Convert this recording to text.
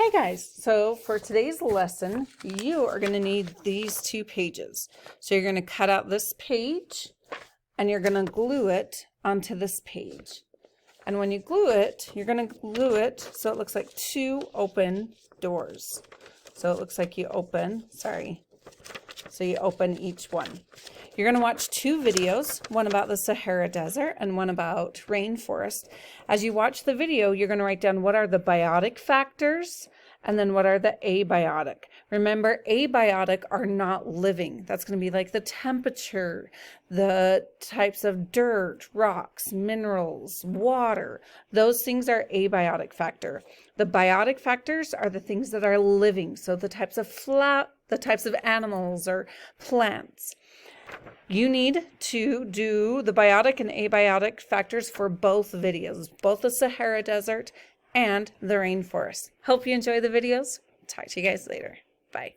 Hey guys, so for today's lesson, you are going to need these two pages. So you're going to cut out this page and you're going to glue it onto this page. And when you glue it, you're going to glue it so it looks like two open doors. So it looks like you open, so you open each one. You're going to watch two videos, one about the Sahara Desert and one about rainforest. As you watch the video, you're going to write down what are the biotic factors and then what are the abiotic. Remember, abiotic are not living. That's going to be like the temperature, the types of dirt, rocks, minerals, water. Those things are abiotic factor. The biotic factors are the things that are living. So the types of animals or plants. You need to do the biotic and abiotic factors for both videos, both the Sahara Desert and the rainforest. Hope you enjoy the videos. Talk to you guys later. Bye.